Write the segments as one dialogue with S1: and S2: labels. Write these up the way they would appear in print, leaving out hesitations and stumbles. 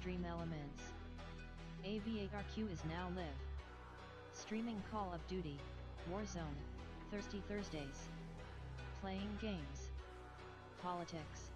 S1: Stream Elements. AV8RQ is now live. Streaming Call of Duty, Warzone, Thirsty Thursdays. Playing games. Politics.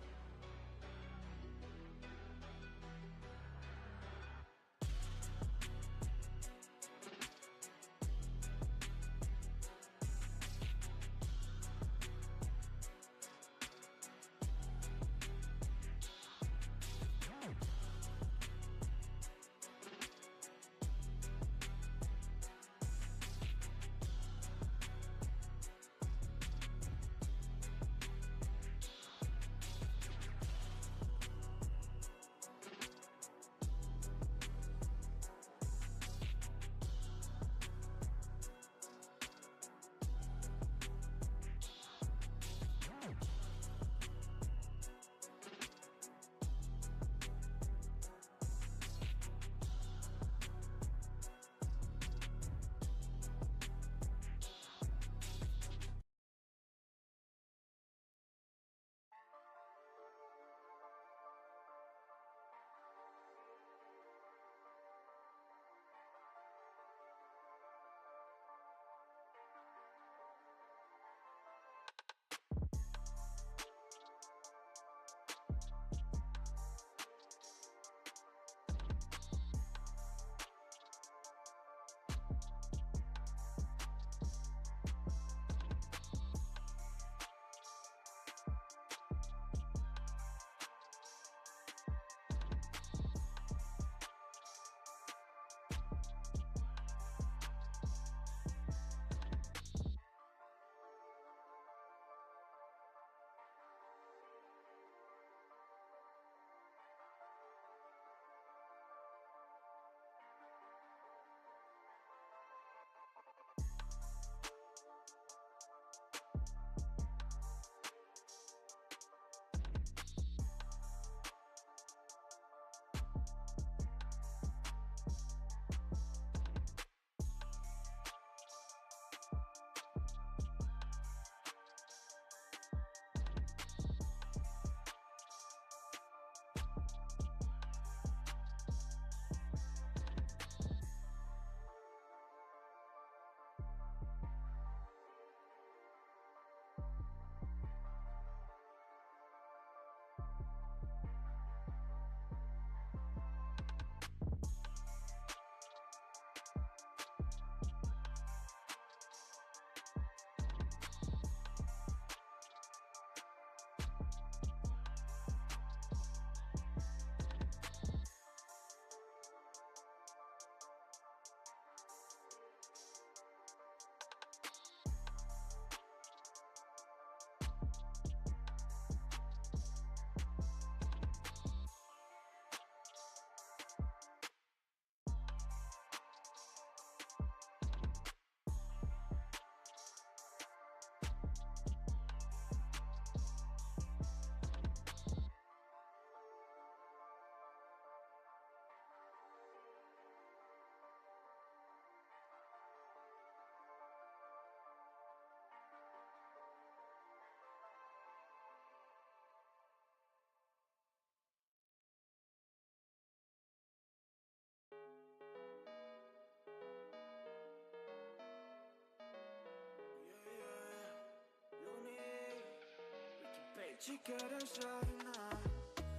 S2: Si quieres reina,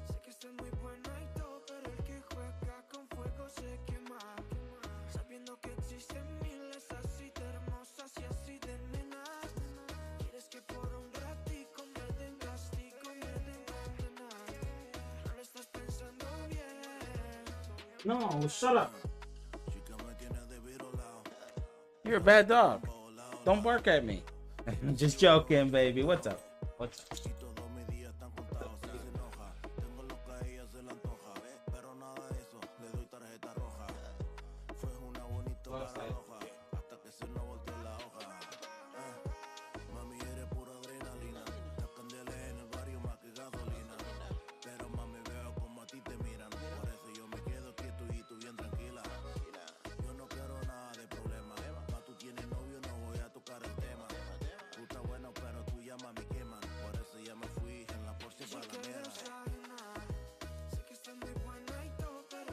S2: sé que estás muy buena y todo, pero el que juega con fuego se quema. Sabiendo que existen miles así de hermosas y así de nenas. Quieres que por un ratico me den castigo y me den condena. No lo estás pensando bien.
S3: No, shut up.
S2: Chica me tiene de virolao.
S3: You're a bad dog. Don't bark at me. I'm just joking, baby. What's up? What's up?
S2: Y todos mis días están contados si se enoja. Tengo lo que a ella se le antoja, pero nada de eso, le doy tarjeta roja. Fue una bonita paradoja, hasta que se nos volteó la hoja. Mami, eres pura adrenalina, las candelas en el barrio más que gasolina. Pero mami, veo como a ti te miran, por eso yo me quedo quieto y tú bien tranquila. Yo no quiero nada de problema, pa' tú tienes novio, no voy a tocar el tema. Tú estás bueno, pero tú ya mami queman, por eso ya me fui en la Porsche para la mierda. Sé que estás muy buena y todo, pero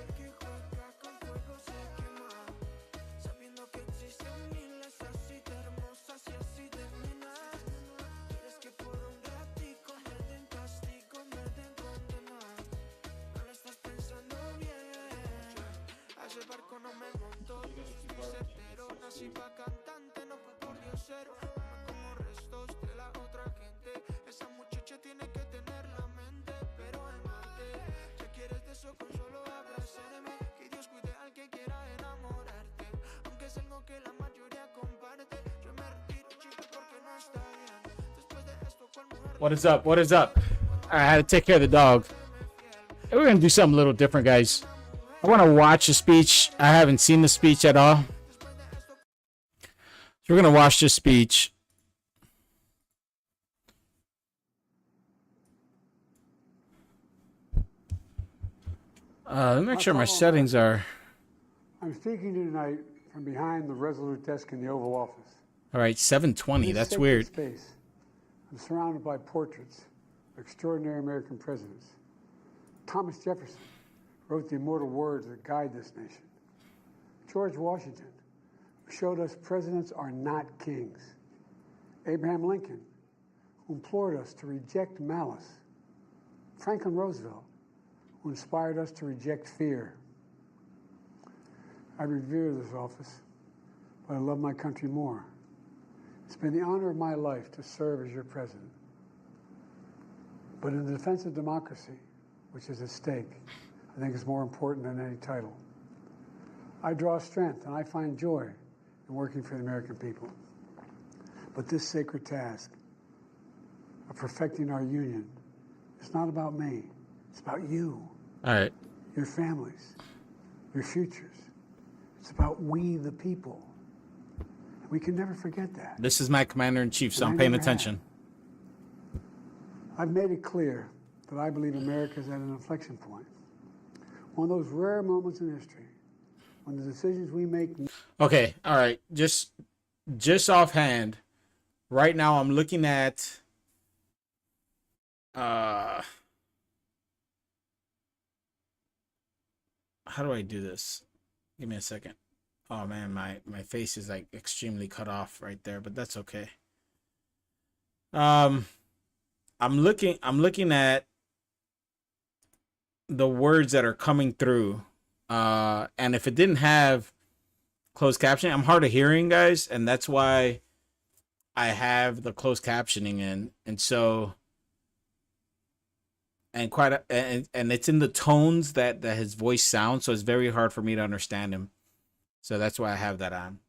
S4: What is up? What is up? I had to take care of the dog. We're going to do something a little different, guys. I want to watch the speech. I haven't seen the speech at all. So we're going to watch this speech. Let me make sure my settings are...
S5: I'm speaking to you tonight from behind the Resolute desk in the Oval Office.
S4: All right, 720.
S5: In this
S4: That's
S5: sacred
S4: weird.
S5: Space, I'm surrounded by portraits of extraordinary American presidents. Thomas Jefferson wrote the immortal words that guide this nation. George Washington, who showed us presidents are not kings. Abraham Lincoln, who implored us to reject malice. Franklin Roosevelt, who inspired us to reject fear. I revere this office, but I love my country more. It's been the honor of my life to serve as your president. But in the defense of democracy, which is at stake, I think it's more important than any title. I draw strength and I find joy in working for the American people. But this sacred task of perfecting our union is not about me. It's about you.
S4: All right.
S5: Your families, your futures. It's about we, the people. We can never forget that.
S4: This is my commander-in-chief, so I'm paying attention.
S5: I've made it clear that I believe America is at an inflection point. One of those rare moments in history when the decisions we make...
S4: Okay, all right. Just offhand, right now I'm looking at... how do I do this? Give me a second. Oh man, my face is like extremely cut off right there, but that's okay. I'm looking at the words that are coming through. And if it didn't have closed captioning, I'm hard of hearing, guys, and that's why I have the closed captioning in. And so and it's in the tones that his voice sounds, so it's very hard for me to understand him. So that's why I have that on.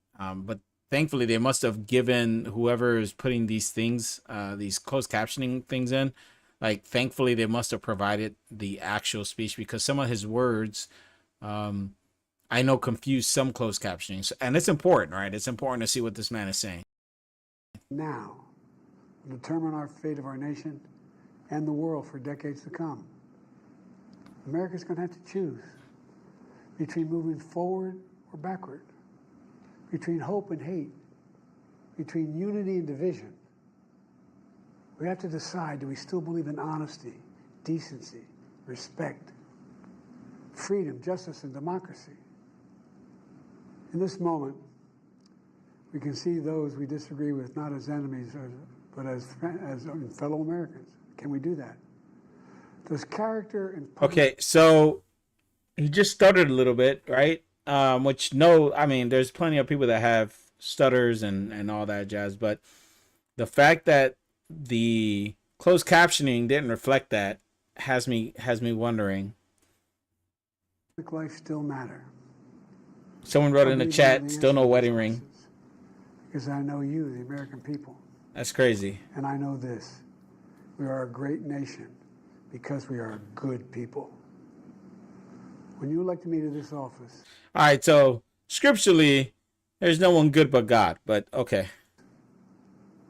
S4: But thankfully, they must have given whoever is putting these things, these closed captioning things in, like, thankfully, they must have provided the actual speech, because some of his words, I know, confuse some closed captioning. So, and it's important, right? It's important to see what this man is saying.
S5: Now will determine our fate of our nation and the world for decades to come. America's going to have to choose between moving forward or backward, between hope and hate, between unity and division. We have to decide, do we still believe in honesty, decency, respect, freedom, justice, and democracy? In this moment, we can see those we disagree with not as enemies, but as fellow Americans. Can we do that? Does character and
S4: Okay, so he just stuttered a little bit, right? Which, no, I mean, there's plenty of people that have stutters and all that jazz, but the fact that the closed captioning didn't reflect that has me wondering.
S5: life still matter?
S4: Someone wrote in the chat, still no wedding ring.
S5: Because I know you, the American people.
S4: That's crazy.
S5: And I know this. We are a great nation because we are good people. When you elected me to this office...
S4: All right, so scripturally, there's no one good but God, but okay.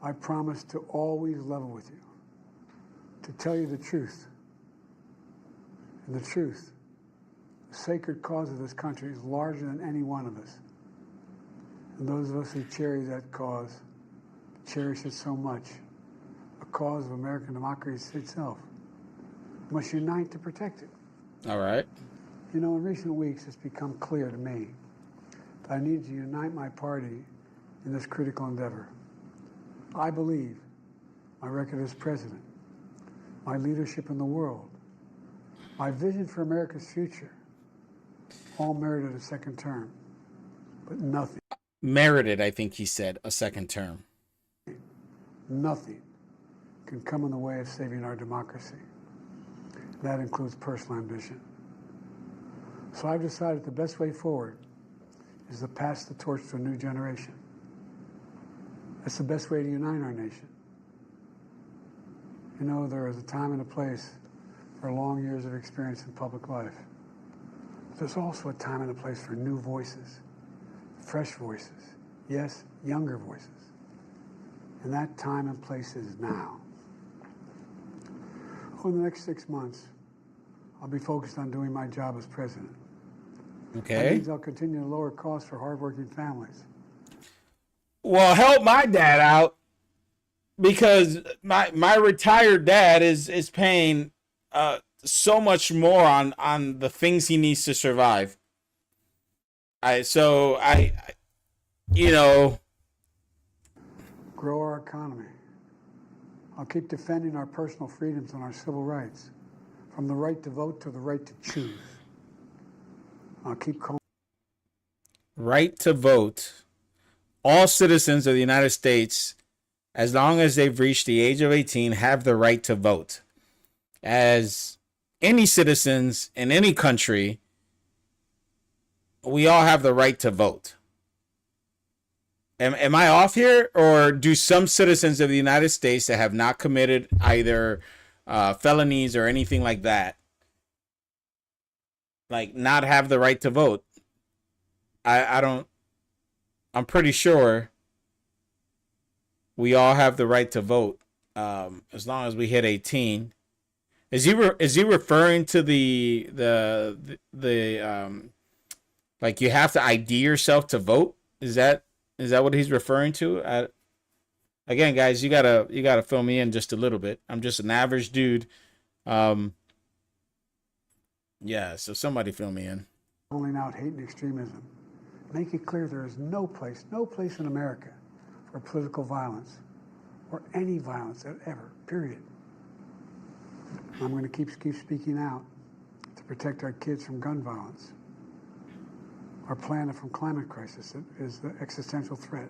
S5: I promise to always level with you, to tell you the truth. And the truth, the sacred cause of this country, is larger than any one of us. And those of us who cherish that cause, cherish it so much. A cause of American democracy itself. Must unite to protect it.
S4: All right.
S5: You know, in recent weeks, it's become clear to me that I need to unite my party in this critical endeavor. I believe my record as president, my leadership in the world, my vision for America's future, all merited a second term, but nothing
S4: merited, I think he said, a second term.
S5: Nothing can come in the way of saving our democracy. That includes personal ambition. So I've decided the best way forward is to pass the torch to a new generation. That's the best way to unite our nation. You know, there is a time and a place for long years of experience in public life. But there's also a time and a place for new voices, fresh voices, yes, younger voices. And that time and place is now. Over the next 6 months, I'll be focused on doing my job as president. That
S4: Okay.
S5: means I'll continue to lower costs for hardworking families.
S4: Well, help my dad out, because my retired dad is paying so much more on the things he needs to survive. I you know,
S5: Grow our economy. I'll keep defending our personal freedoms and our civil rights, from the right to vote to the right to choose. I'll keep calling
S4: right to vote. All citizens of the United States, as long as they've reached the age of 18, have the right to vote. As any citizens in any country, we all have the right to vote. Am I off here? Or do some citizens of the United States that have not committed either felonies or anything like that, like, not have the right to vote? I don't. I'm pretty sure we all have the right to vote, as long as we hit 18. Is he referring to the like, you have to ID yourself to vote? Is that what he's referring to? Again, guys, you gotta fill me in just a little bit. I'm just an average dude. Yeah, so somebody fill me in.
S5: out hate and extremism. Make it clear there is no place in America for political violence or any violence ever, period. I'm going to keep speaking out to protect our kids from gun violence. Our planet from climate crisis is the existential threat.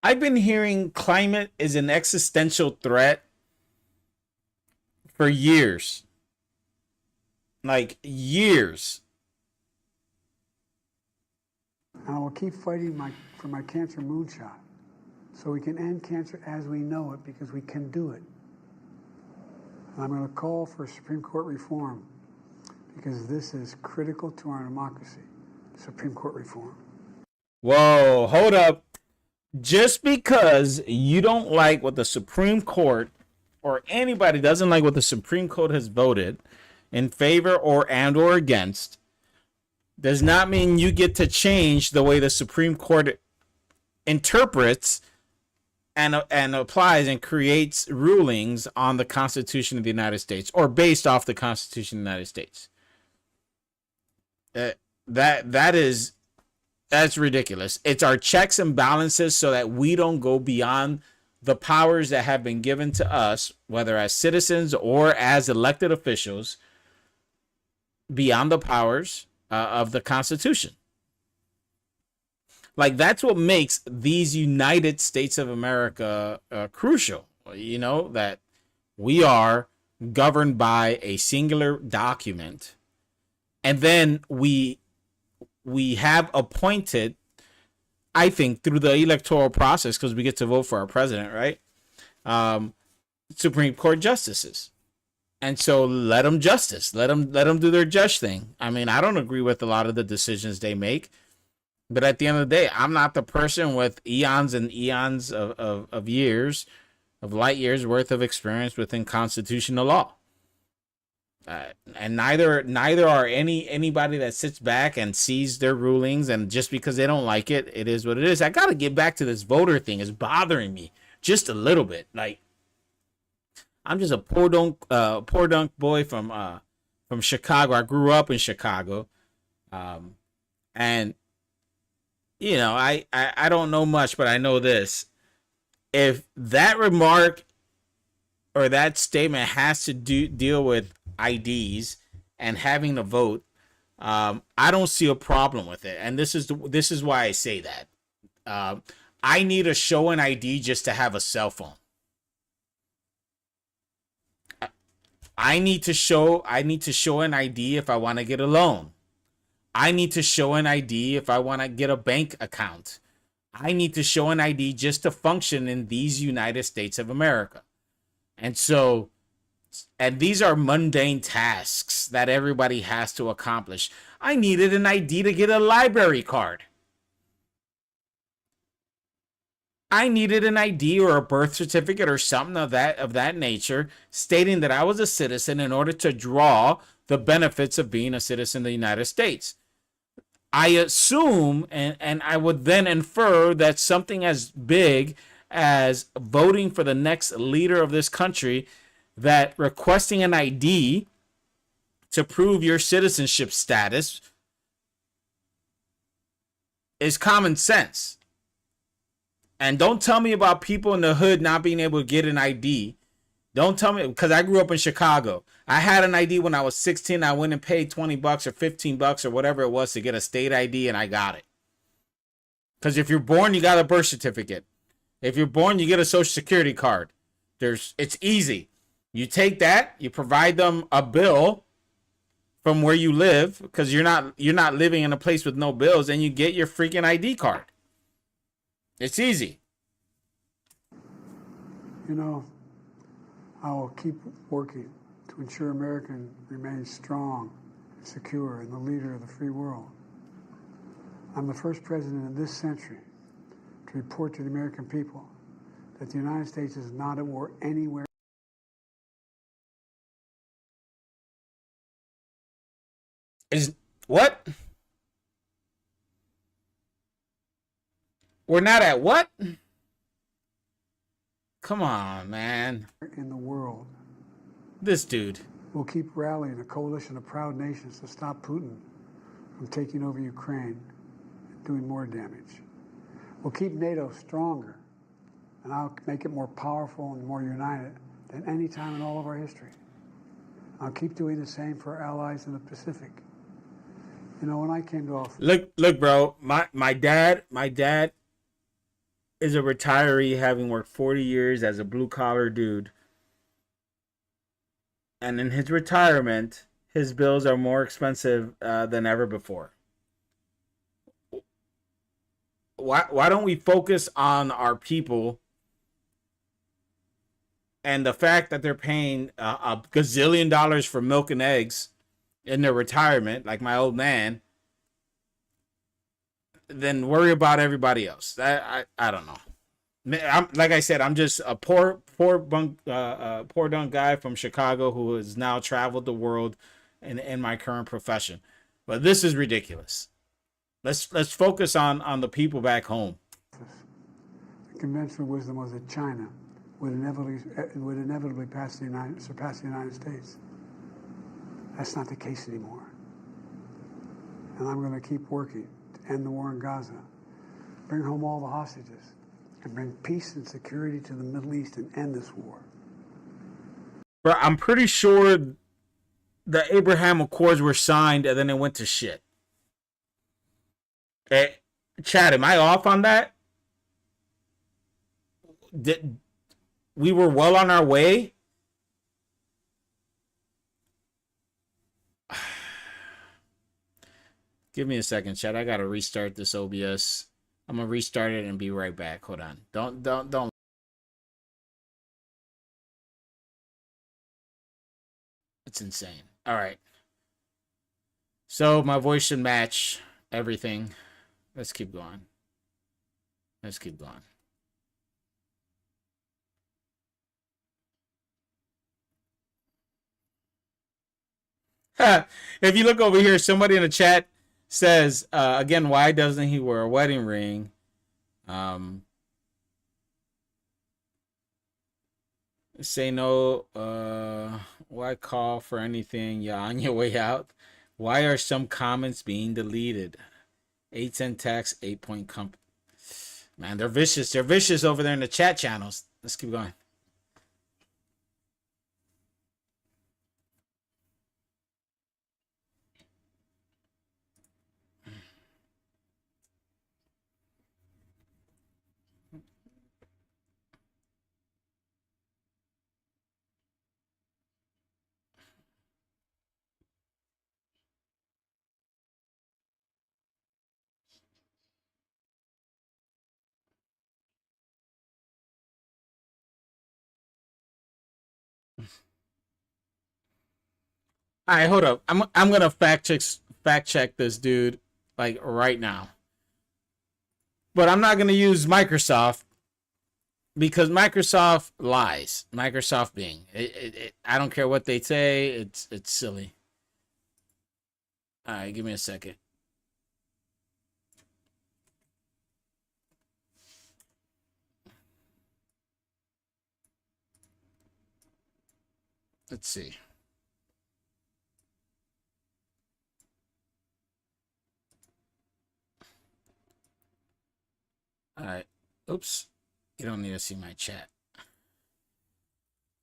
S4: I've been hearing climate is an existential threat for years. Like, years.
S5: And I will keep fighting for my cancer moonshot so we can end cancer as we know it, because we can do it. And I'm going to call for Supreme Court reform, because this is critical to our democracy. Supreme Court reform.
S4: Whoa, hold up. Just because you don't like what the Supreme Court, or anybody doesn't like what the Supreme Court has voted in favor or against, does not mean you get to change the way the Supreme Court interprets and applies and creates rulings on the Constitution of the United States, or based off the Constitution of the United States. That's ridiculous. It's our checks and balances so that we don't go beyond the powers that have been given to us, whether as citizens or as elected officials, beyond the powers of the Constitution. Like, that's what makes these United States of America crucial. You know, that we are governed by a singular document, and then we have appointed, I think, through the electoral process, because we get to vote for our president, right? Supreme Court justices. And so let them justice. Let them do their judge thing. I mean, I don't agree with a lot of the decisions they make, but at the end of the day, I'm not the person with eons and eons of years, of light years worth of experience within constitutional law. And neither are anybody that sits back and sees their rulings, and just because they don't like it, it is what it is. I got to get back to this voter thing. It's bothering me just a little bit. Like, I'm just a poor dunk boy from Chicago. I grew up in Chicago, and you know, I don't know much, but I know this: if that remark or that statement has to deal with IDs and having to vote, I don't see a problem with it, and this is why I say that. I need to show an ID just to have a cell phone. I need to show an ID if I want to get a loan. I need to show an ID if I want to get a bank account. I need to show an ID just to function in these United States of America. And these are mundane tasks that everybody has to accomplish. I needed an ID to get a library card. I needed an ID or a birth certificate or something of that nature stating that I was a citizen in order to draw the benefits of being a citizen of the United States. I assume, and I would then infer that something as big as voting for the next leader of this country, that requesting an ID to prove your citizenship status is common sense. And don't tell me about people in the hood not being able to get an ID. Don't tell me, because I grew up in Chicago. I had an ID when I was 16. I went and paid $20 or $15 or whatever it was to get a state ID, and I got it. Because if you're born, you got a birth certificate. If you're born, you get a social security card. It's easy. You take that, you provide them a bill from where you live, because you're not living in a place with no bills, and you get your freaking ID card. It's easy.
S5: You know, I will keep working to ensure America remains strong and secure and the leader of the free world. I'm the first president in this century to report to the American people that the United States is not at war anywhere.
S4: Is what? We're not at what? Come on, man.
S5: In the world.
S4: This dude.
S5: We'll keep rallying a coalition of proud nations to stop Putin from taking over Ukraine and doing more damage. We'll keep NATO stronger, and I'll make it more powerful and more united than any time in all of our history. I'll keep doing the same for our allies in the Pacific. You know, when I came to office...
S4: Look, bro, my dad is a retiree, having worked 40 years as a blue-collar dude. And in his retirement, his bills are more expensive than ever before. Why don't we focus on our people and the fact that they're paying a gazillion dollars for milk and eggs in their retirement, like my old man, then worry about everybody else. I don't know. Like I said, I'm just a poor dumb guy from Chicago who has now traveled the world in my current profession. But this is ridiculous. Let's focus on the people back home.
S5: The conventional wisdom was that China would inevitably surpass the United States. That's not the case anymore. And I'm going to keep working to end the war in Gaza, bring home all the hostages, and bring peace and security to the Middle East and end this war.
S4: Bro, I'm pretty sure the Abraham Accords were signed and then it went to shit. Hey, Chad, am I off on that? We were well on our way? Give me a second, Chad. I gotta restart this OBS. I'm gonna restart it and be right back. Hold on. Don't. It's insane. All right. So my voice should match everything. Let's keep going. If you look over here, somebody in the chat says, again, why doesn't he wear a wedding ring? Say no. Why call for anything? You're on your way out. Why are some comments being deleted? 810 tax, 8-point comp. Man, they're vicious. They're vicious over there in the chat channels. Let's keep going. All right, hold up. I'm gonna fact check this dude like right now. But I'm not gonna use Microsoft because Microsoft lies. Microsoft Bing. I don't care what they say. It's silly. All right, give me a second. Let's see. All right. Oops. You don't need to see my chat.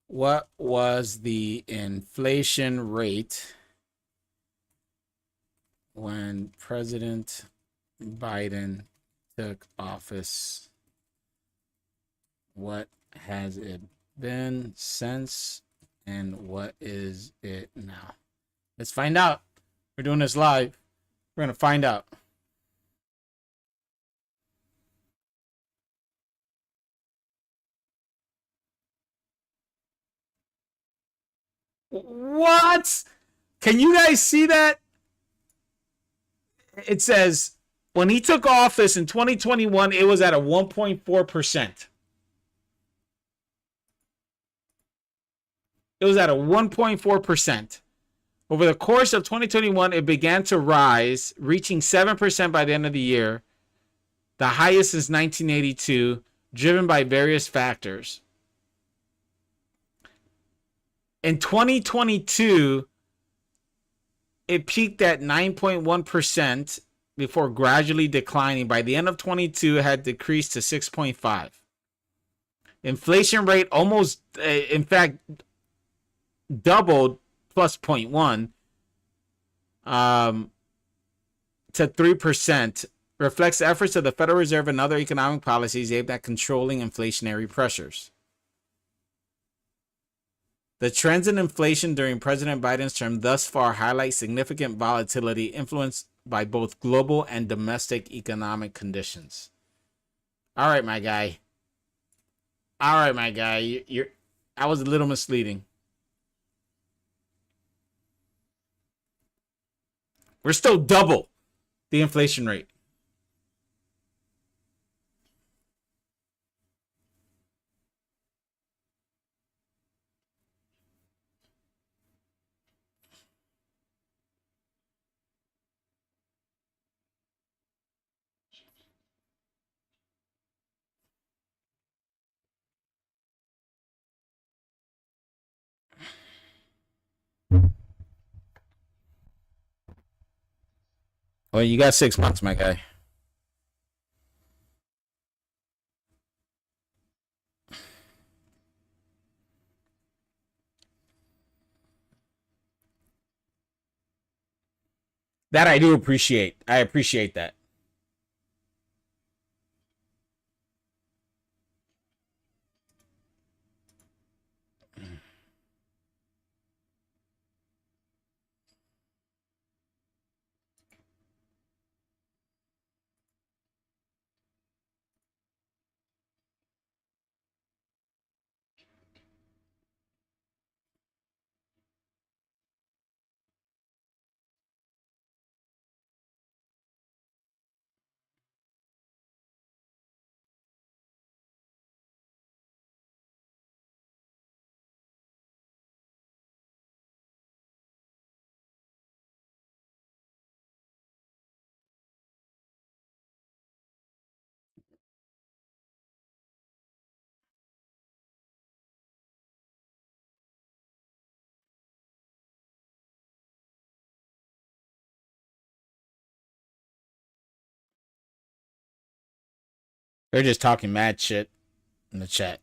S4: What was the inflation rate when President Biden took office? What has it been since? And what is it now? Let's find out. We're doing this live. We're going to find out. What? Can you guys see that? It says when he took office in 2021, it was at a 1.4%. It was at a 1.4%. Over the course of 2021, it began to rise, reaching 7% by the end of the year, the highest since 1982, driven by various factors. In 2022, it peaked at 9.1% before gradually declining. By the end of 22, it had decreased to 6.5. Inflation rate almost, in fact, doubled plus 0.1 to 3%, reflects the efforts of the Federal Reserve and other economic policies aimed at controlling inflationary pressures. The trends in inflation during President Biden's term thus far highlight significant volatility influenced by both global and domestic economic conditions. All right, my guy. All right, my guy. I was a little misleading. We're still double the inflation rate. Well, you got 6 months, my guy. That I do appreciate. I appreciate that. They're just talking mad shit in the chat.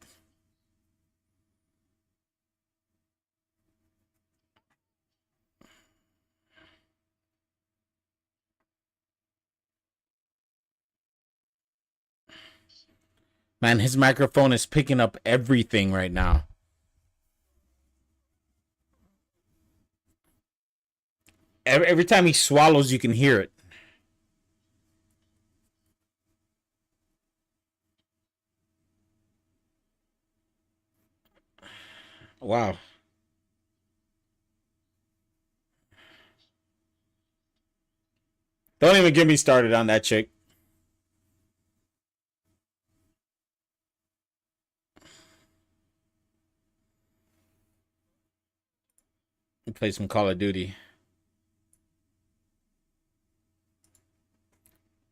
S4: Man, his microphone is picking up everything right now. Every time he swallows, you can hear it. Wow. Don't even get me started on that chick. Play some Call of Duty.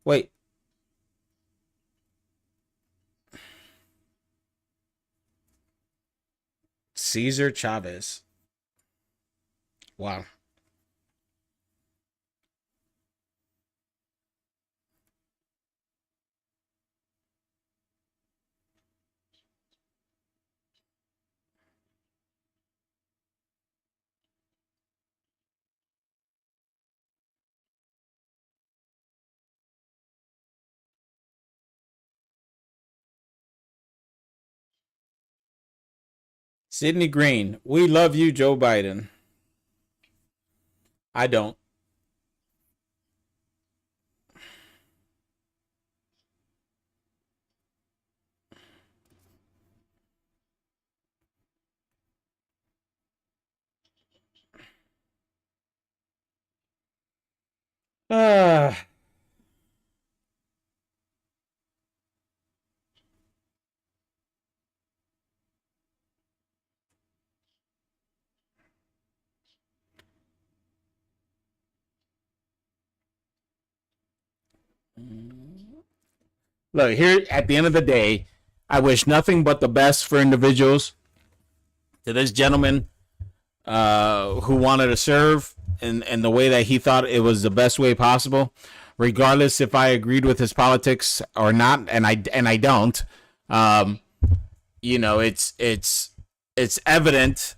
S4: Wait. Cesar Chavez. Wow. Sydney Green. We love you, Joe Biden. I don't. Ah. Look, here at the end of the day, I wish nothing but the best for individuals. To this gentleman who wanted to serve in the way that he thought it was the best way possible, regardless if I agreed with his politics or not, and I don't. You know, it's evident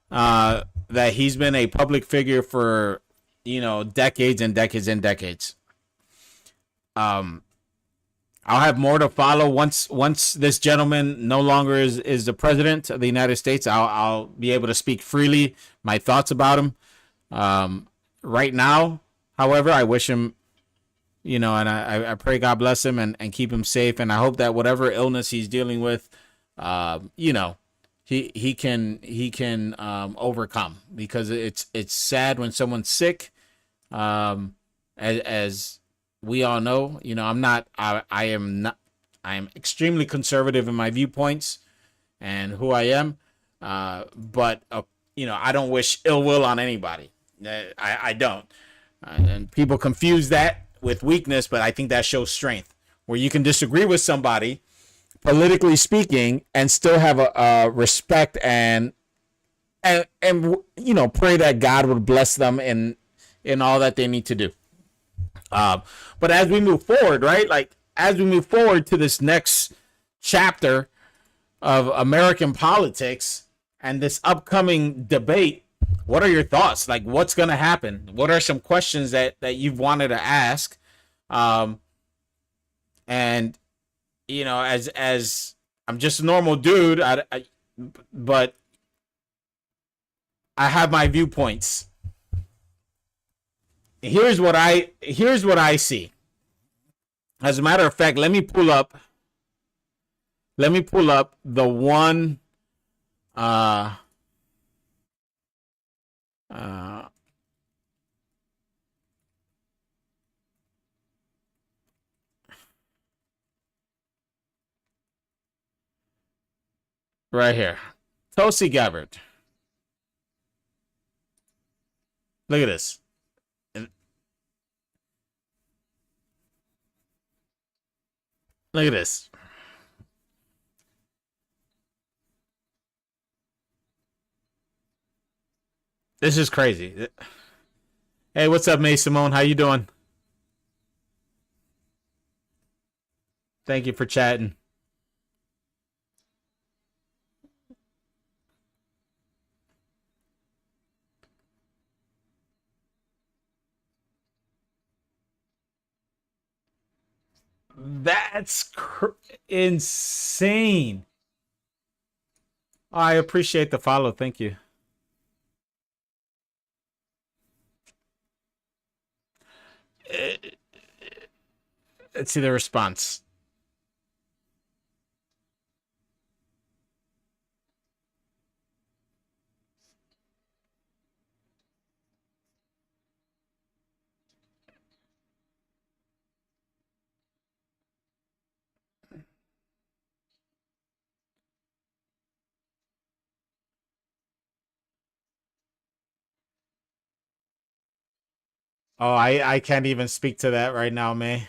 S4: that he's been a public figure for, you know, decades and decades and decades. I'll have more to follow once this gentleman no longer is the president of the United States. I'll be able to speak freely my thoughts about him. Right now, however, I wish him, you know, and I pray God bless him and keep him safe. And I hope that whatever illness he's dealing with, you know, he can overcome, because it's sad when someone's sick. As we all know, you know, I am extremely conservative in my viewpoints and who I am. But you know, I don't wish ill will on anybody. I don't. And people confuse that with weakness, but I think that shows strength, where you can disagree with somebody, politically speaking, and still have a respect and you know, pray that God would bless them in all that they need to do. But as we move forward, right? Like, as we move forward to this next chapter of American politics and this upcoming debate, what are your thoughts? Like, what's going to happen? What are some questions that you've wanted to ask? And, you know, as I'm just a normal dude, but I have my viewpoints. Here's what I see. As a matter of fact, let me pull up the one right here. Tulsi Gabbard. Look at this. Look at this. This is crazy. Hey, what's up, May Simone? How you doing? Thank you for chatting. That's insane. I appreciate the follow. Thank you. Let's see the response. Oh, I can't even speak to that right now, May.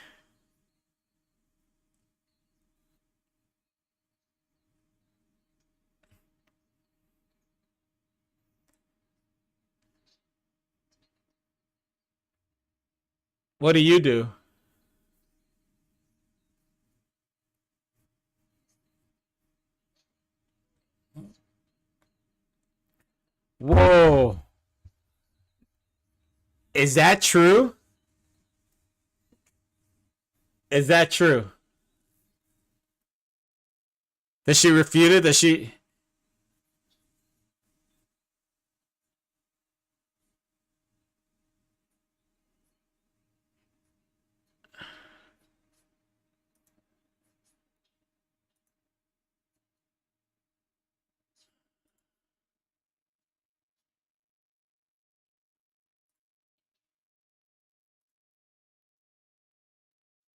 S4: What do you do? Whoa. Is that true? Is that true? Does she refute it? Does she?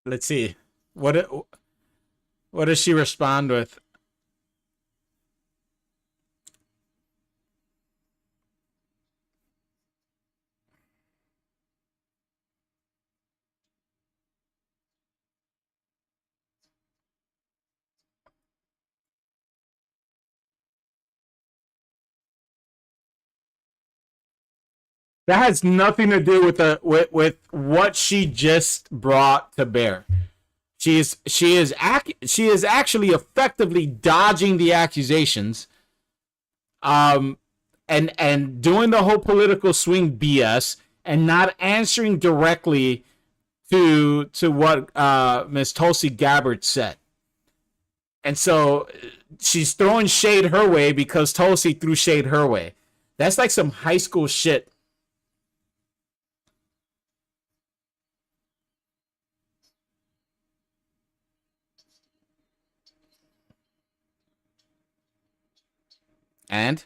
S4: Let's see. What does she respond with? That has nothing to do with with what she just brought to bear. She is actually effectively dodging the accusations, um, and doing the whole political swing BS and not answering directly to what Miss Tulsi Gabbard said. And so she's throwing shade her way because Tulsi threw shade her way. That's like some high school shit. And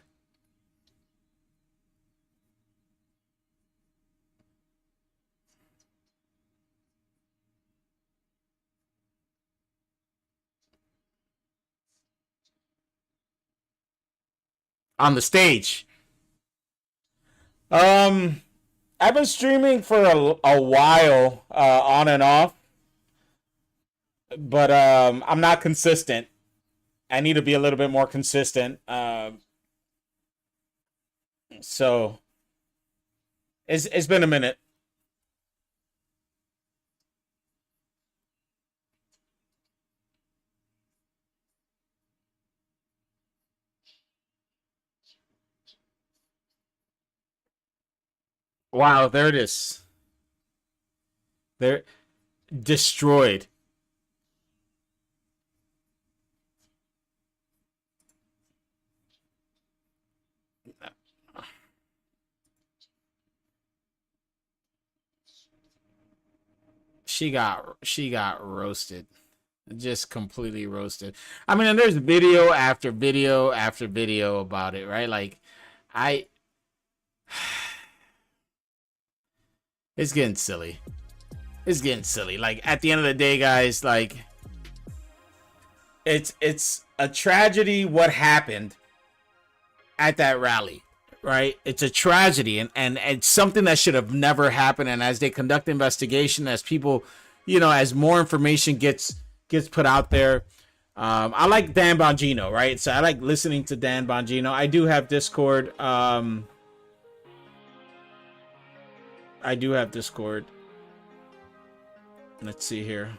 S4: on the stage. Um, I've been streaming for a while, on and off, but I'm not consistent. I need to be a little bit more consistent. So it's been a minute. Wow, there it is. They're destroyed. She got roasted. Just completely roasted. I mean, and there's video after video after video about it, right? Like I it's getting silly. It's getting silly. Like at the end of the day, guys, like it's a tragedy what happened at that rally, right? It's a tragedy, and it's something that should have never happened. And as they conduct investigation, as people, as more information gets put out there, I like Dan Bongino, right? So I like listening to Dan Bongino. I do have Discord. I do have Discord. Let's see here.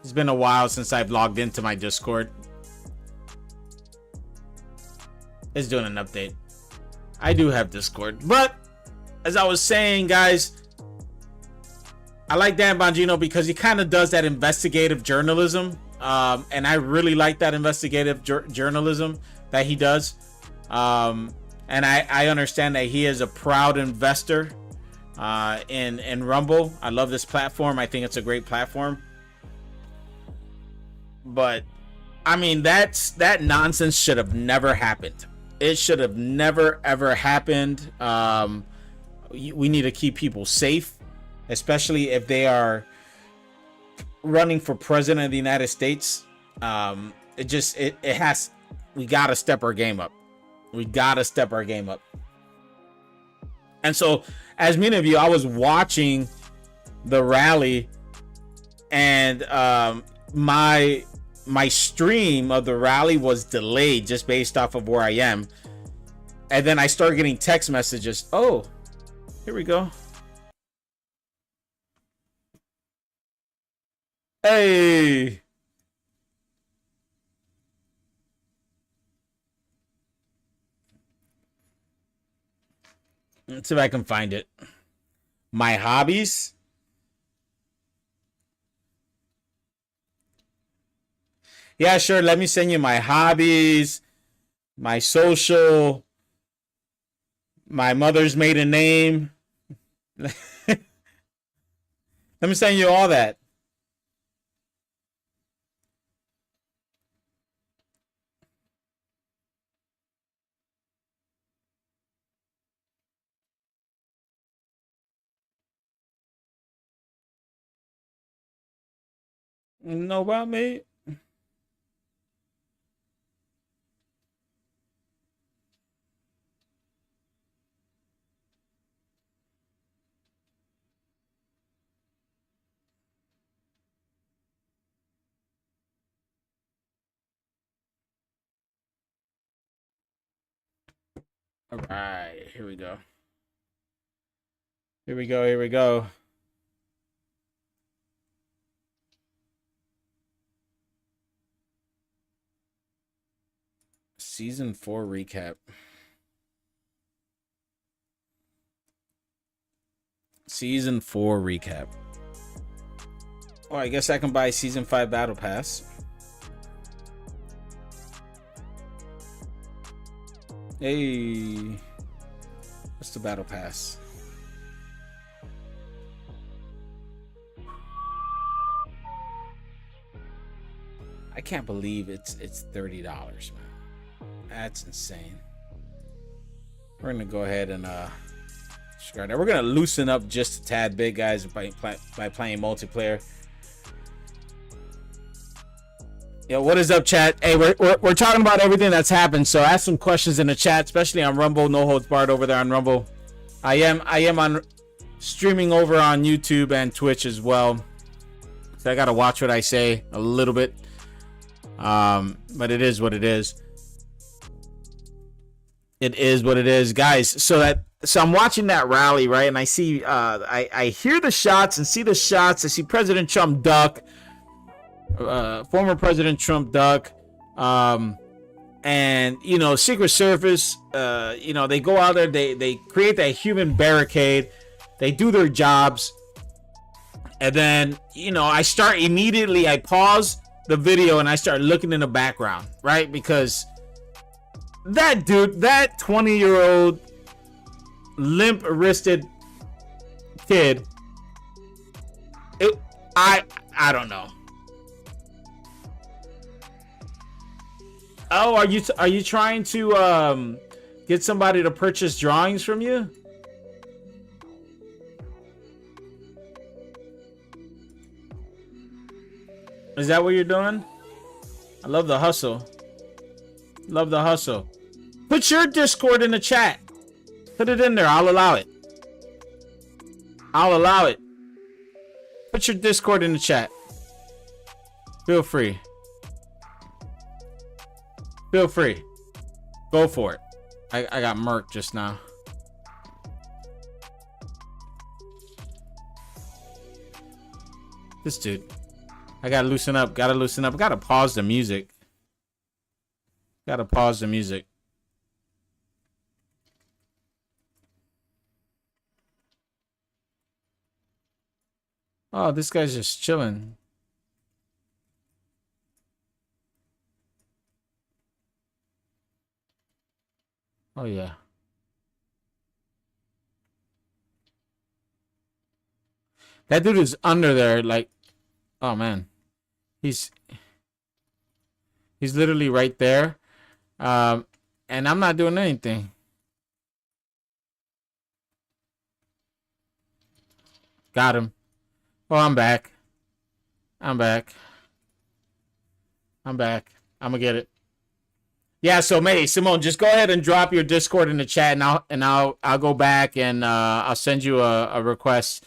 S4: It's been a while since I've logged into my Discord. It's doing an update. I do have Discord. But as I was saying, guys, I like Dan Bongino because he kind of does that investigative journalism. And I really like that investigative journalism that he does. And I understand that he is a proud investor in Rumble. I love this platform. I think it's a great platform. But I mean, that nonsense should have never happened. It should have never ever happened. We need to keep people safe, especially if they are running for president of the United States. We gotta step our game up. We gotta step our game up. And so, as many of you, I was watching the rally, and my stream of the rally was delayed just based off of where I am. And then I started getting text messages. Oh, here we go. Hey. Let's see if I can find it. My hobbies. Yeah, sure. Let me send you my hobbies, my social, my mother's maiden name. Let me send you all that. Know about me? All right, here we go. Here we go. Here we go. Season 4 recap. Season 4 recap. Oh, I guess I can buy Season 5 Battle Pass. Hey. What's the Battle Pass? I can't believe it's $30, man. That's insane. We're gonna go ahead and start that. We're gonna loosen up just a tad bit, guys, by playing multiplayer. Yeah, what is up, chat? Hey, we're talking about everything that's happened. So ask some questions in the chat, especially on Rumble. No holds barred over there on Rumble. I am on streaming over on YouTube and Twitch as well. So I gotta watch what I say a little bit. But it is what it is. It is what it is, guys. So I'm watching that rally, right? And I see, I hear the shots and see the shots. I see President Trump duck, former President Trump duck, and Secret Service. They go out there, they create that human barricade, they do their jobs, and then I pause the video and I start looking in the background, right? Because that dude, that 20-year-old limp-wristed kid, I don't know. Oh, are you trying to get somebody to purchase drawings from you? Is that what you're doing? I love the hustle. Love the hustle. Put your Discord in the chat. Put it in there. I'll allow it. I'll allow it. Put your Discord in the chat. Feel free. Feel free. Go for it. I got murked just now. This dude. I gotta loosen up. Gotta loosen up. Gotta pause the music. Gotta pause the music. Oh, this guy's just chilling. Oh, yeah. That dude is under there, like, oh, man. He's literally right there. And I'm not doing anything. Got him. Oh, I'm back. I'm back. I'm back. I'm gonna get it. Yeah, so May, Simone, just go ahead and drop your Discord in the chat, and I'll go back and I'll send you a request,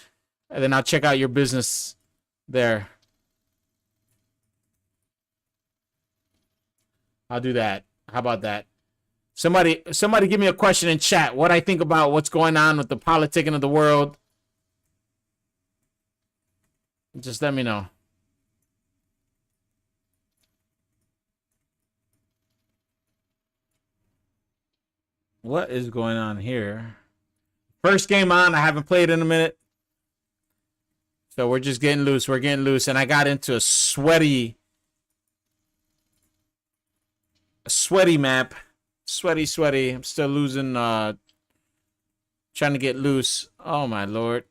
S4: and then I'll check out your business there. I'll do that. How about that? Somebody give me a question in chat. What I think about what's going on with the politicking of the world. Just let me know. What is going on here? First game on. I haven't played in a minute. So we're just getting loose. We're getting loose. And I got into a sweaty map. Sweaty. I'm still losing. Trying to get loose. Oh, my Lord.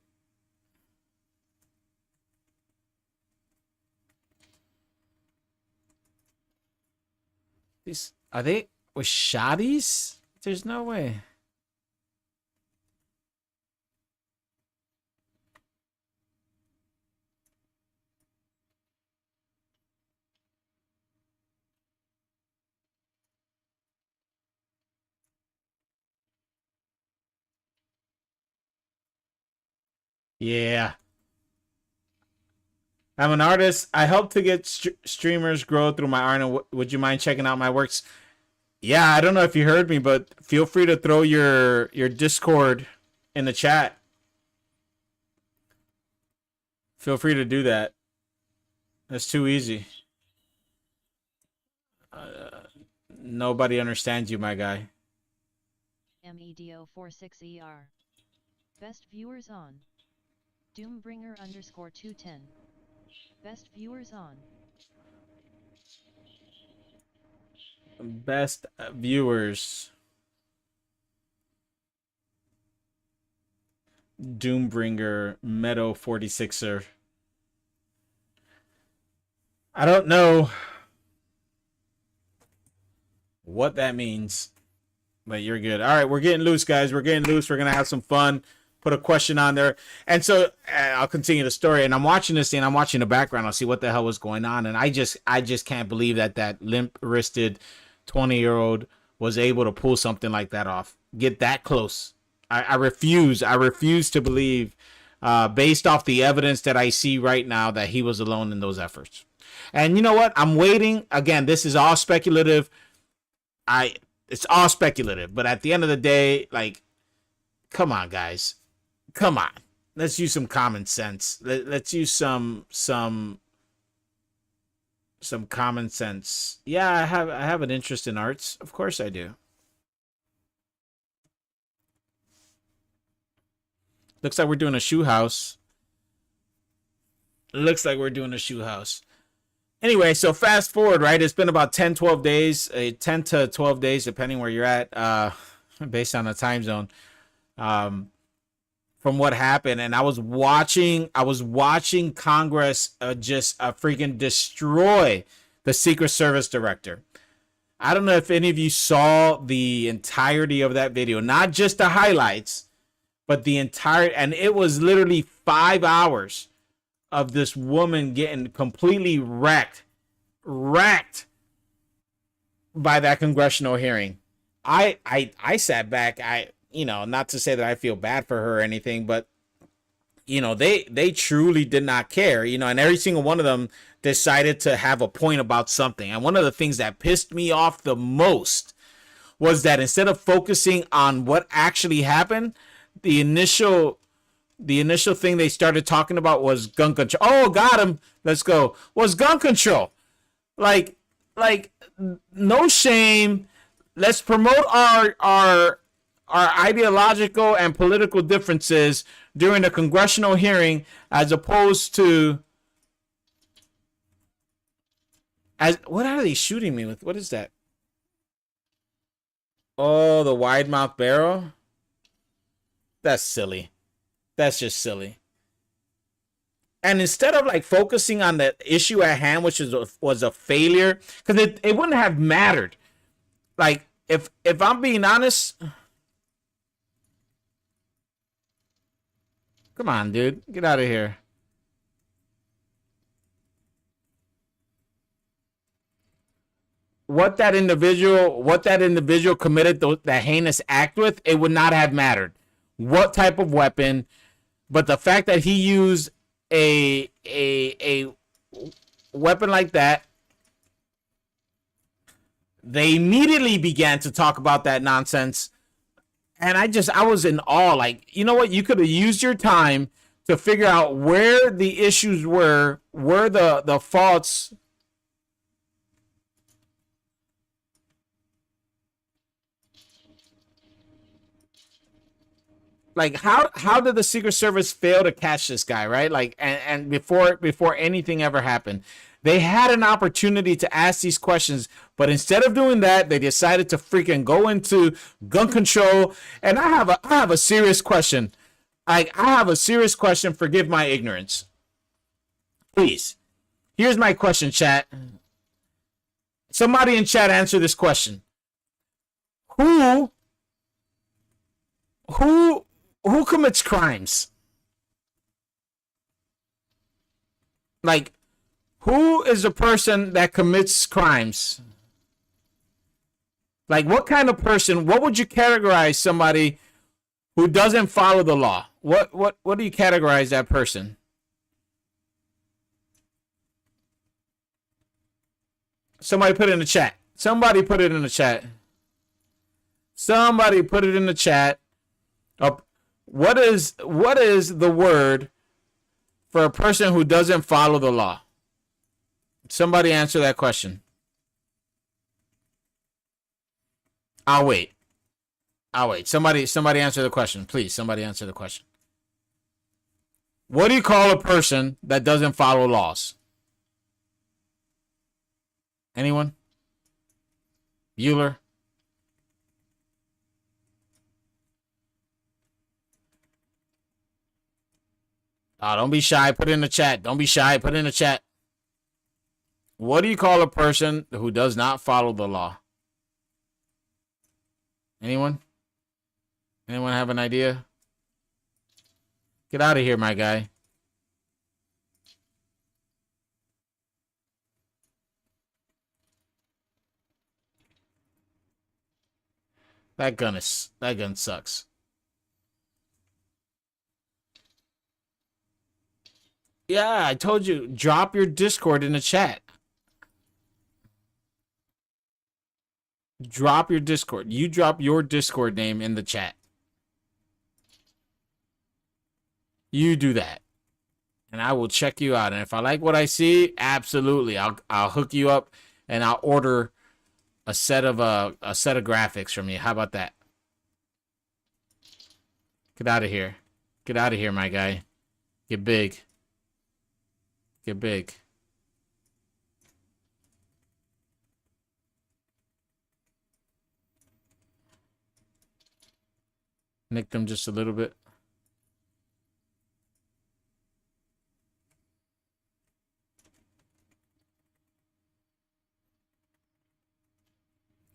S4: These, are they with shotties? There's no way. Yeah. I'm an artist. I help to get streamers grow through my art. And would you mind checking out my works? Yeah, I don't know if you heard me, but feel free to throw your Discord in the chat. Feel free to do that. That's too easy. Nobody understands you, my guy.
S1: MEDO46ER. Best viewers on. Doombringer _210. Best viewers on.
S4: Best viewers. Doombringer Meadow 46er. I don't know what that means, but you're good. All right, we're getting loose, guys. We're getting loose. We're gonna have some fun. Put a question on there, and so I'll continue the story. And I'm watching this thing. I'm watching the background. I'll see what the hell was going on, and I just can't believe that limp-wristed 20-year-old was able to pull something like that off. Get that close. I refuse. I refuse to believe, based off the evidence that I see right now, that he was alone in those efforts. And you know what? I'm waiting. Again, this is all speculative. It's all speculative. But at the end of the day, like, come on, guys. Come on. Let's use some common sense. Let's use some common sense. Yeah, I have an interest in arts. Of course I do. Looks like we're doing a shoe house. Looks like we're doing a shoe house. Anyway, so fast forward, right? It's been about 10, 12 days, 10 to 12 days, depending where you're at, based on the time zone, from what happened. And I was watching Congress just freaking destroy the Secret Service director. I don't know if any of you saw the entirety of that video, not just the highlights, but the entire, and it was literally 5 hours of this woman getting completely wrecked by that congressional hearing. I sat back. Not to say that I feel bad for her or anything, but they truly did not care, and every single one of them decided to have a point about something. And one of the things that pissed me off the most was that instead of focusing on what actually happened, the initial thing they started talking about was gun control. Oh, got him. Let's go. Was gun control. Like no shame. Let's promote our ideological and political differences during a congressional hearing, as opposed to what are they shooting me with? What is that? Oh, the wide mouth barrel. That's silly. That's just silly. And instead of like focusing on the issue at hand, which was a failure, because it wouldn't have mattered. Like if I'm being honest, come on, dude, get out of here. what that individual committed that heinous act with, it would not have mattered what type of weapon. But the fact that he used a weapon like that, they immediately began to talk about that nonsense. And I was in awe. Like, you know what? You could have used your time to figure out where the issues were the faults. Like, how did the Secret Service fail to catch this guy, right? Like, and before anything ever happened, they had an opportunity to ask these questions, but instead of doing that, they decided to freaking go into gun control. And I have a serious question. I have a serious question. Forgive my ignorance, please. Here's my question, chat. Somebody in chat answer this question. Who commits crimes? Like, who is the person that commits crimes? Like, what kind of person? What would you categorize somebody who doesn't follow the law? What do you categorize that person? Somebody put it in the chat. Somebody put it in the chat. Somebody put it in the chat. What is the word for a person who doesn't follow the law? Somebody answer that question. I'll wait. Somebody answer the question, please. Somebody answer the question. What do you call a person that doesn't follow laws? Anyone? Bueller? Oh, don't be shy. Put it in the chat. Don't be shy. Put it in the chat. What do you call a person who does not follow the law? Anyone? Anyone have an idea? Get out of here, my guy. That gun sucks. Yeah, I told you, drop your Discord in the chat. Drop your Discord. You drop your Discord name in the chat. You do that. And I will check you out. And if I like what I see, absolutely. I'll hook you up and I'll order a set of graphics from you. How about that? Get out of here. Get out of here, my guy. Get big. Get big. Nick them just a little bit.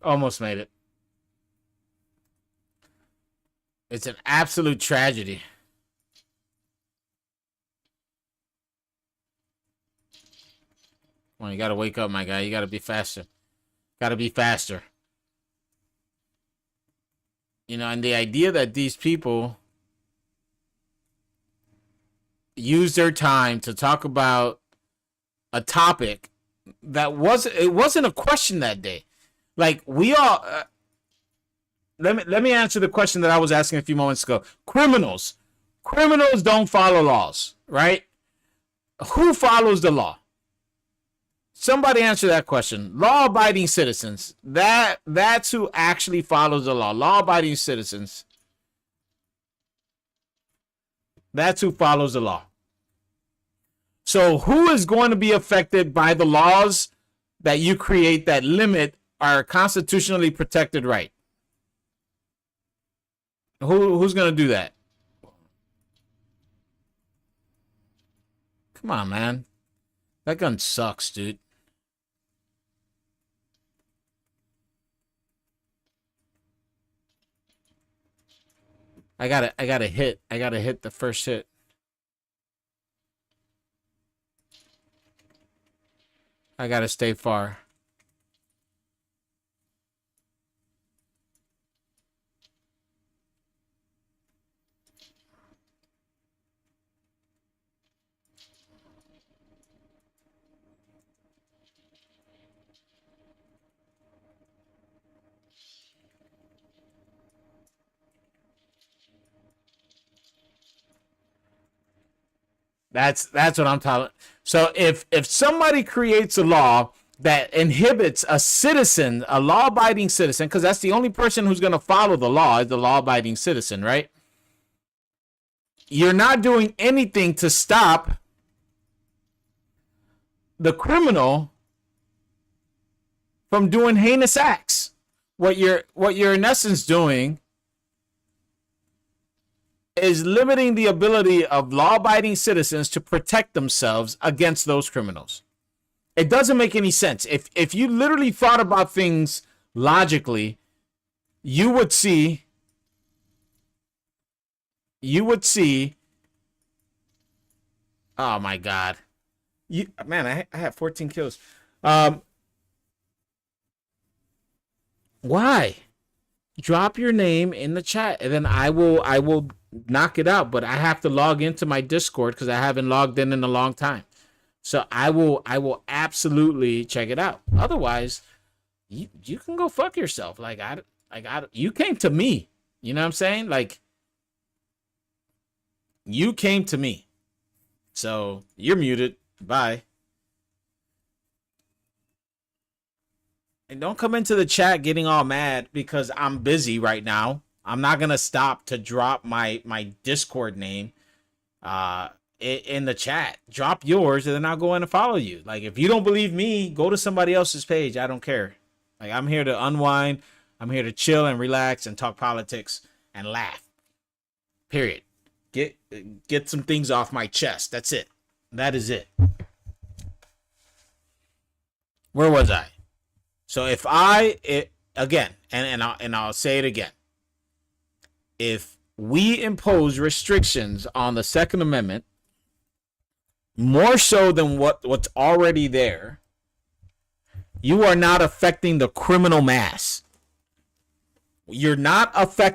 S4: Almost made it. It's an absolute tragedy. Come on, you gotta wake up, my guy. You gotta be faster. Gotta be faster. You know, and the idea that these people use their time to talk about a topic that wasn't a question that day. Like, we all let me answer the question that I was asking a few moments ago. Criminals don't follow laws, right? Who follows the law? Somebody answer that question. Law-abiding citizens. That's who actually follows the law. Law-abiding citizens. That's who follows the law. So who is going to be affected by the laws that you create that limit our constitutionally protected right? Who's going to do that? Come on, man. That gun sucks, dude. I gotta hit the first hit. I gotta stay far. That's what I'm talking. So if somebody creates a law that inhibits a citizen, a law-abiding citizen, because that's the only person who's going to follow the law, is the law-abiding citizen, right? You're not doing anything to stop the criminal from doing heinous acts. What you're in essence doing is limiting the ability of law-abiding citizens to protect themselves against those criminals. It doesn't make any sense. If you literally thought about things logically, you would see oh my god. I have 14 kills. Why? Drop your name in the chat and then I will knock it out, but I have to log into my Discord because I haven't logged in a long time. So I will absolutely check it out. Otherwise, you can go fuck yourself. You came to me. You know what I'm saying? Like, you came to me. So you're muted. Bye. And don't come into the chat getting all mad because I'm busy right now. I'm not gonna stop to drop my Discord name in the chat. Drop yours and then I'll go in and follow you. Like, if you don't believe me, go to somebody else's page. I don't care. Like, I'm here to unwind. I'm here to chill and relax and talk politics and laugh. Period. Get some things off my chest. That's it. That is it. Where was I? So if again, and I'll say it again. If we impose restrictions on the Second Amendment, more so than what's already there, you are not affecting the criminal mass. You're not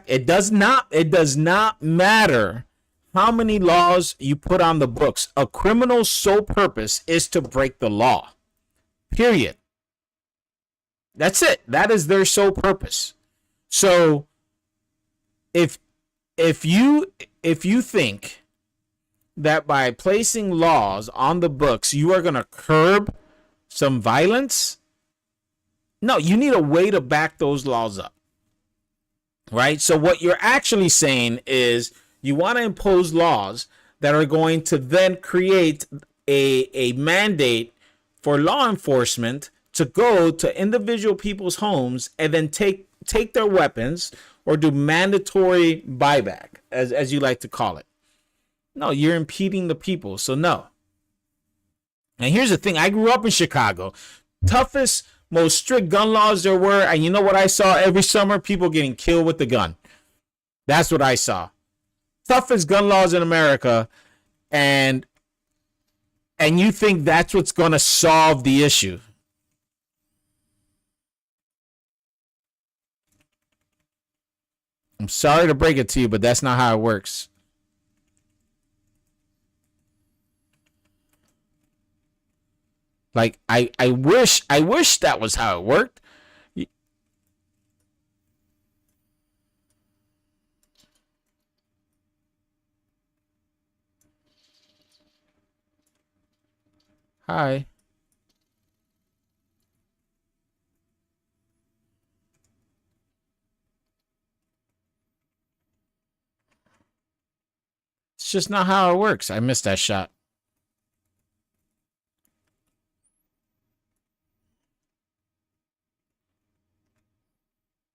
S4: it does not matter how many laws you put on the books. A criminal's sole purpose is to break the law. Period. That's it. That is their sole purpose. So if you think that by placing laws on the books you are going to curb some violence, no, you need a way to back those laws up. Right? So what you're actually saying is you want to impose laws that are going to then create a mandate for law enforcement to go to individual people's homes and then take their weapons or do mandatory buyback, as you like to call it. No, you're impeding the people. So no. And here's the thing. I grew up in Chicago. Toughest, most strict gun laws there were. And you know what I saw every summer? People getting killed with the gun. That's what I saw. Toughest gun laws in America. And you think that's what's going to solve the issue. I'm sorry to break it to you, but that's not how it works. Like, I wish that was how it worked. Hi. It's just not how it works. I missed that shot.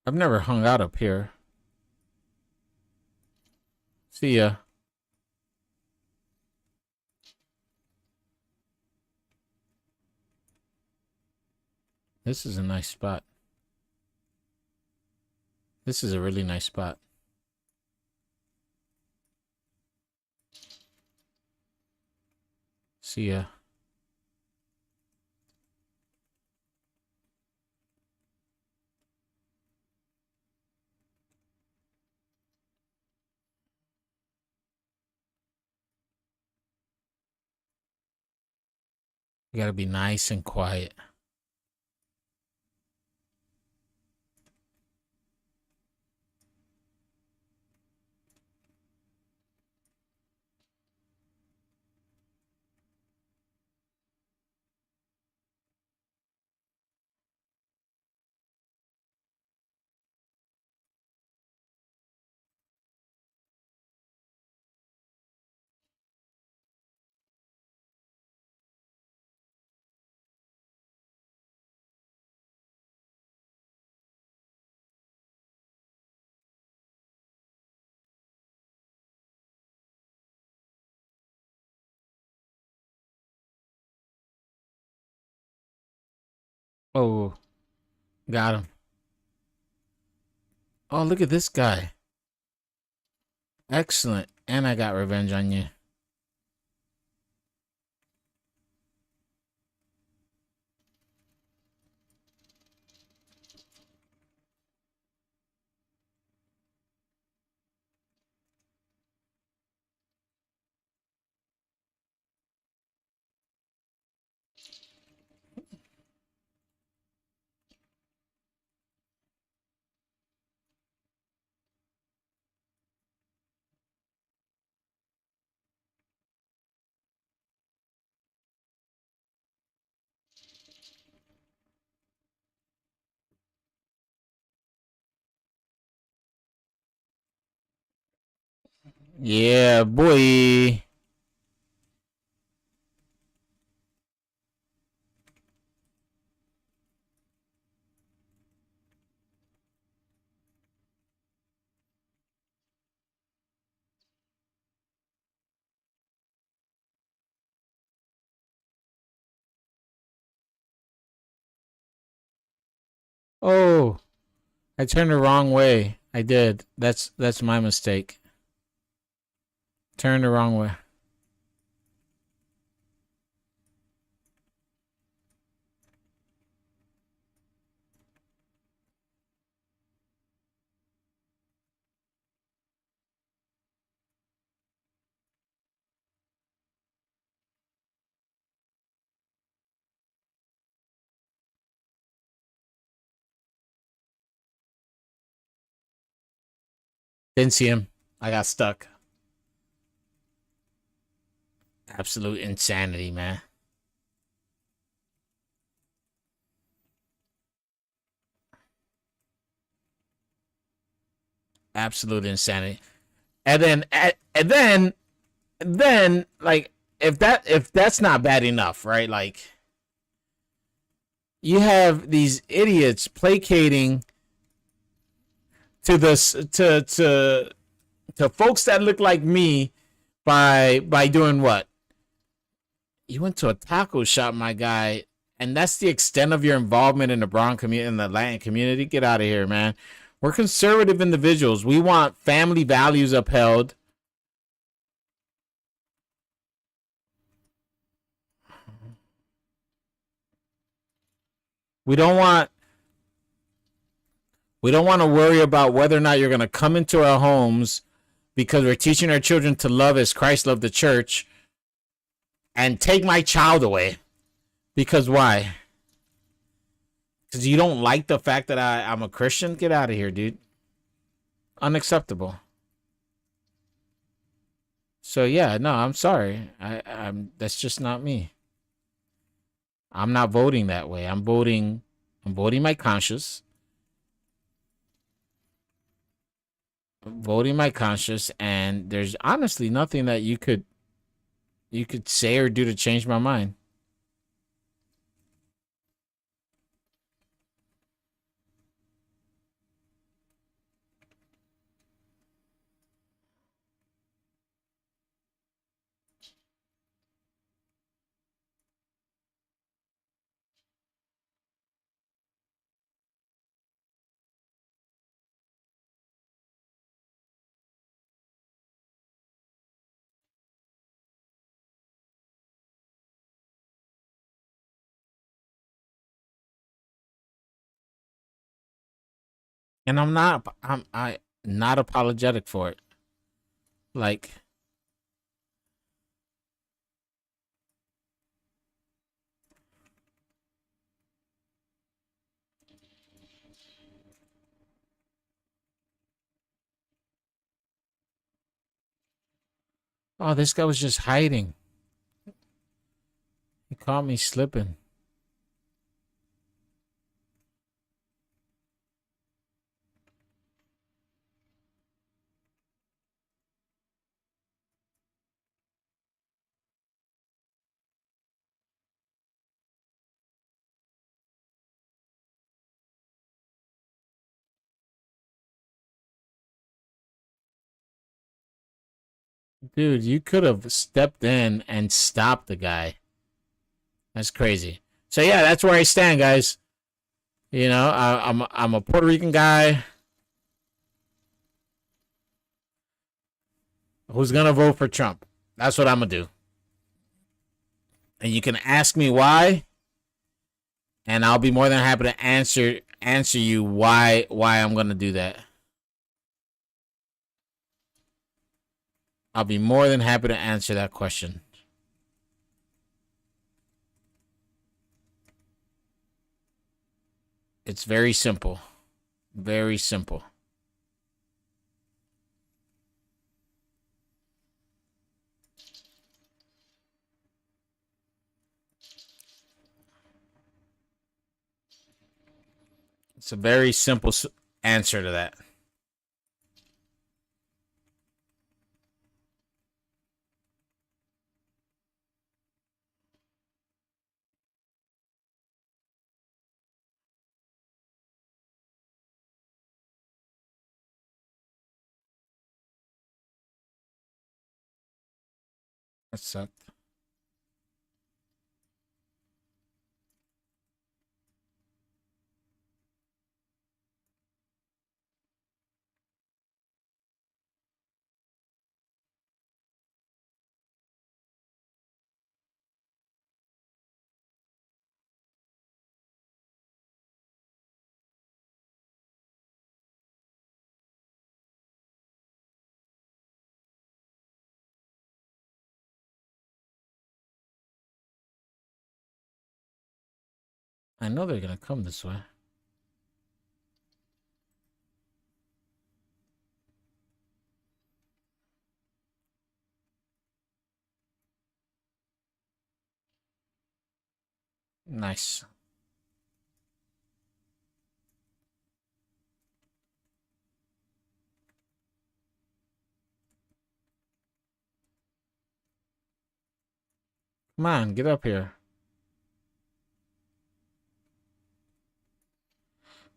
S4: I've never hung out up here. See ya. This is a nice spot. This is a really nice spot. See ya. You gotta be nice and quiet. Got him. Oh, look at this guy. Excellent. And I got revenge on you. Yeah, boy. Oh, I turned the wrong way. I did. That's my mistake. Turned the wrong way. Didn't see him. I got stuck. Absolute insanity, man. Absolute insanity. And then like if that's not bad enough, right? Like you have these idiots placating to this to folks that look like me by doing what? You went to a taco shop, my guy, and that's the extent of your involvement in the brown community, in the Latin community. Get out of here, man. We're conservative individuals. We want family values upheld. We don't want to worry about whether or not you're going to come into our homes because we're teaching our children to love as Christ loved the church and take my child away. Because why? Because you don't like the fact that I'm a Christian? Get out of here, dude. Unacceptable. So yeah, no, I'm sorry. I'm that's just not me. I'm not voting that way. I'm voting my conscience. Voting my conscience, and there's honestly nothing that you could say or do to change my mind. And I'm not apologetic for it. Like, oh, this guy was just hiding. He caught me slipping. Dude, you could have stepped in and stopped the guy. That's crazy. So yeah, that's where I stand, guys. You know, I'm a Puerto Rican guy who's gonna vote for Trump. That's what I'm gonna do. And you can ask me why, and I'll be more than happy to answer you why I'm gonna do that. I'll be more than happy to answer that question. It's very simple. Very simple. It's a very simple answer to that. That sucked. I know they're gonna come this way. Nice. Come on, get up here.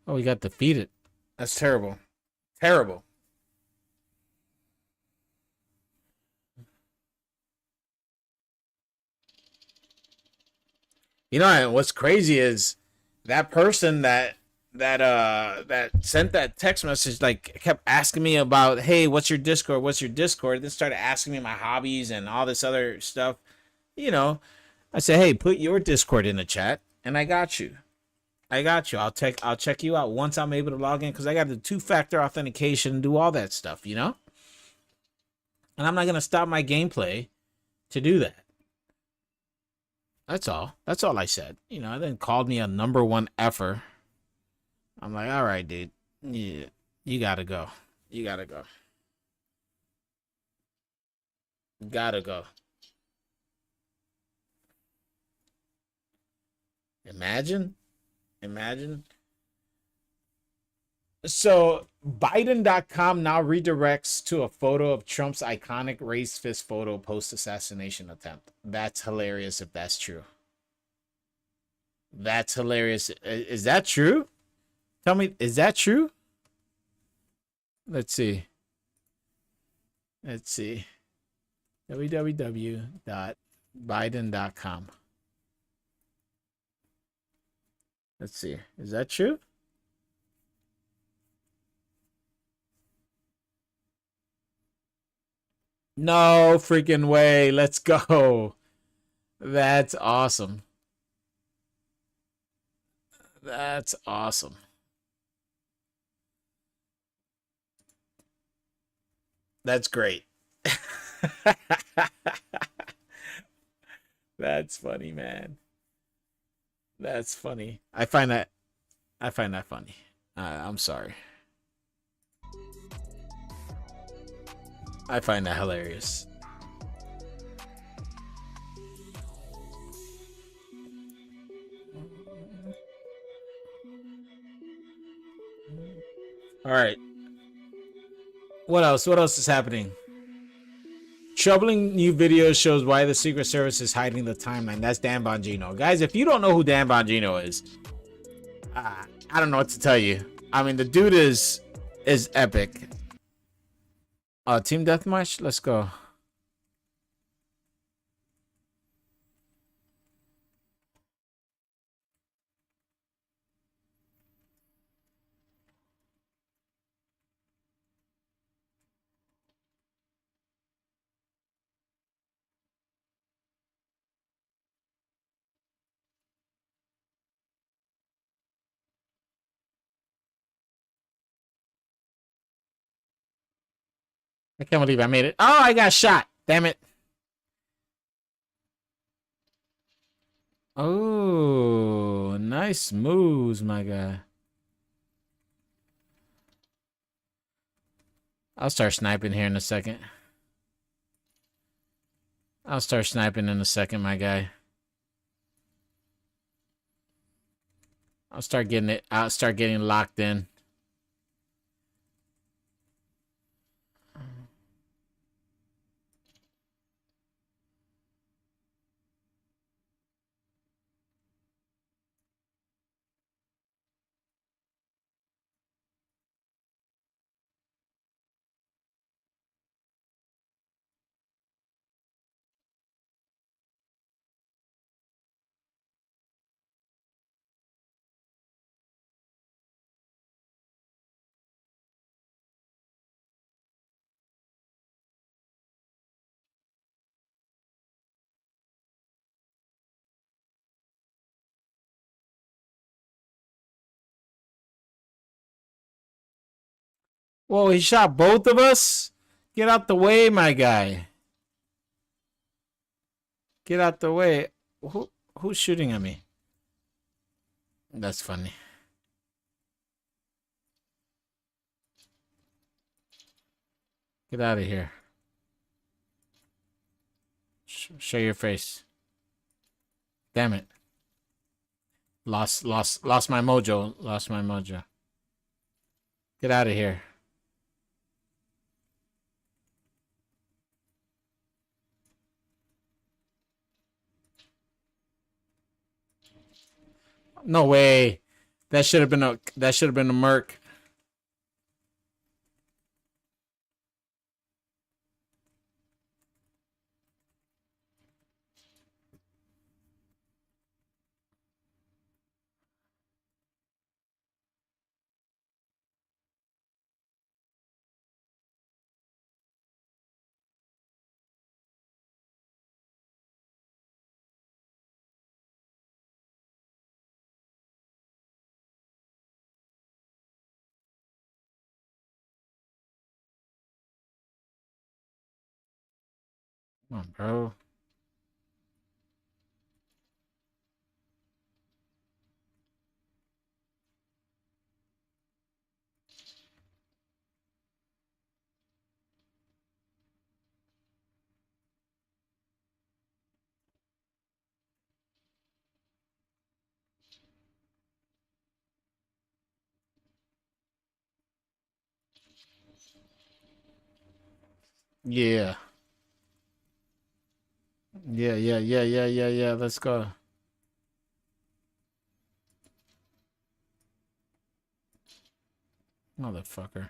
S4: Oh, we got defeated. That's terrible. Terrible. You know what's crazy is that person that sent that text message like kept asking me about, hey, what's your Discord? What's your Discord? Then started asking me my hobbies and all this other stuff. You know, I said, hey, put your Discord in the chat, and I got you. I got you. I'll check you out once I'm able to log in because I got the 2-factor authentication and do all that stuff, you know? And I'm not gonna stop my gameplay to do that. That's all. That's all I said. You know, then called me a number one effer. I'm like, all right, dude. Yeah, you gotta go. You gotta go. Gotta go. Imagine. So Biden.com now redirects to a photo of Trump's iconic raised fist photo post-assassination attempt. That's hilarious if that's true. That's hilarious. Is that true? Tell me, is that true? Let's see. www.biden.com. Let's see. Is that true? No freaking way. Let's go. That's awesome. That's awesome. That's great. That's funny, man. That's funny. I find that funny. I'm sorry. I find that hilarious. All right. What else? What else is happening? Troubling new video shows why the Secret Service is hiding the timeline. That's Dan Bongino. Guys, if you don't know who Dan Bongino is, I don't know what to tell you. I mean, the dude is epic. Team Deathmatch? Let's go. I can't believe I made it. Oh, I got shot. Damn it. Oh, nice moves, my guy. I'll start sniping here in a second. I'll start sniping in a second, my guy. I'll start getting locked in. Whoa, he shot both of us? Get out the way, my guy. Get out the way. Who's shooting at me? That's funny. Get out of here. Show your face. Damn it. Lost my mojo. Lost my mojo. Get out of here. No way. That should have been a merc. Come on, bro. Yeah. Yeah. Let's go. Motherfucker.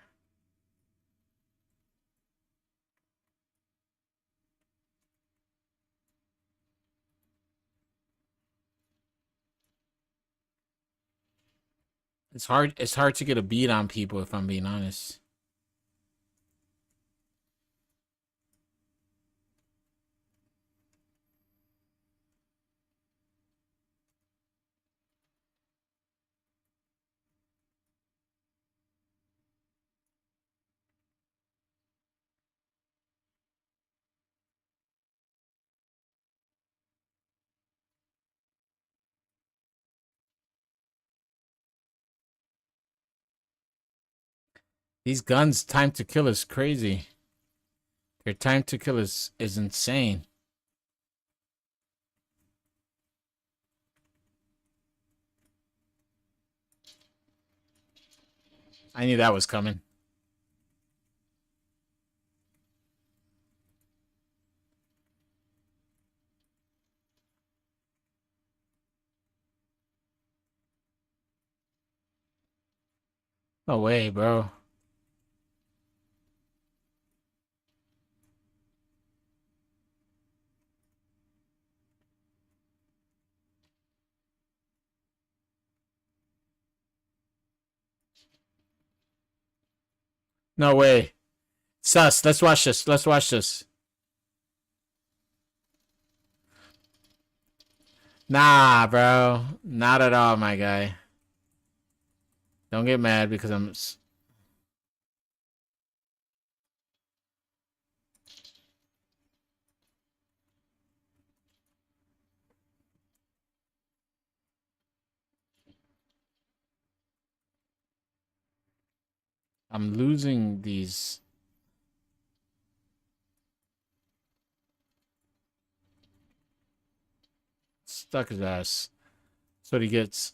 S4: It's hard to get a beat on people if I'm being honest. These guns, time to kill is crazy. Their time to kill is insane. I knew that was coming. No way, bro. No way. Sus, let's watch this. Let's watch this. Nah, bro. Not at all, my guy. Don't get mad because I'm... I'm losing these. Stuck his ass. That's what he gets.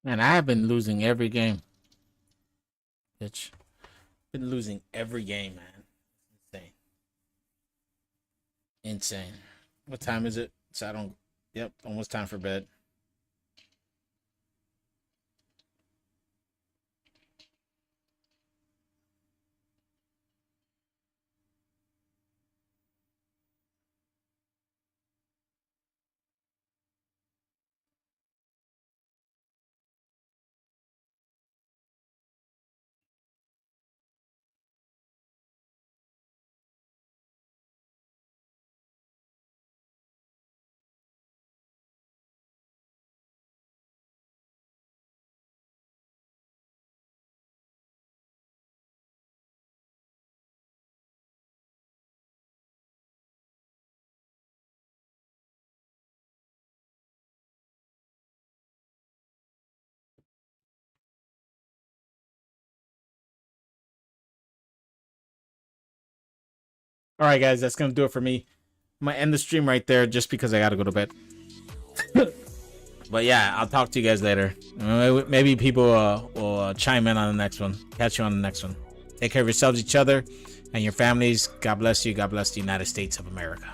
S4: Man, I have been losing every game. Bitch. Been losing every game, man. Insane. Insane. What time is it? So I don't. Yep, almost time for bed. All right, guys, that's gonna do it for me. I'm gonna end the stream right there just because I gotta go to bed. But yeah, I'll talk to you guys later. Maybe people will chime in on the next one. Catch you on the next one. Take care of yourselves, each other, and your families. God bless you. God bless the United States of America.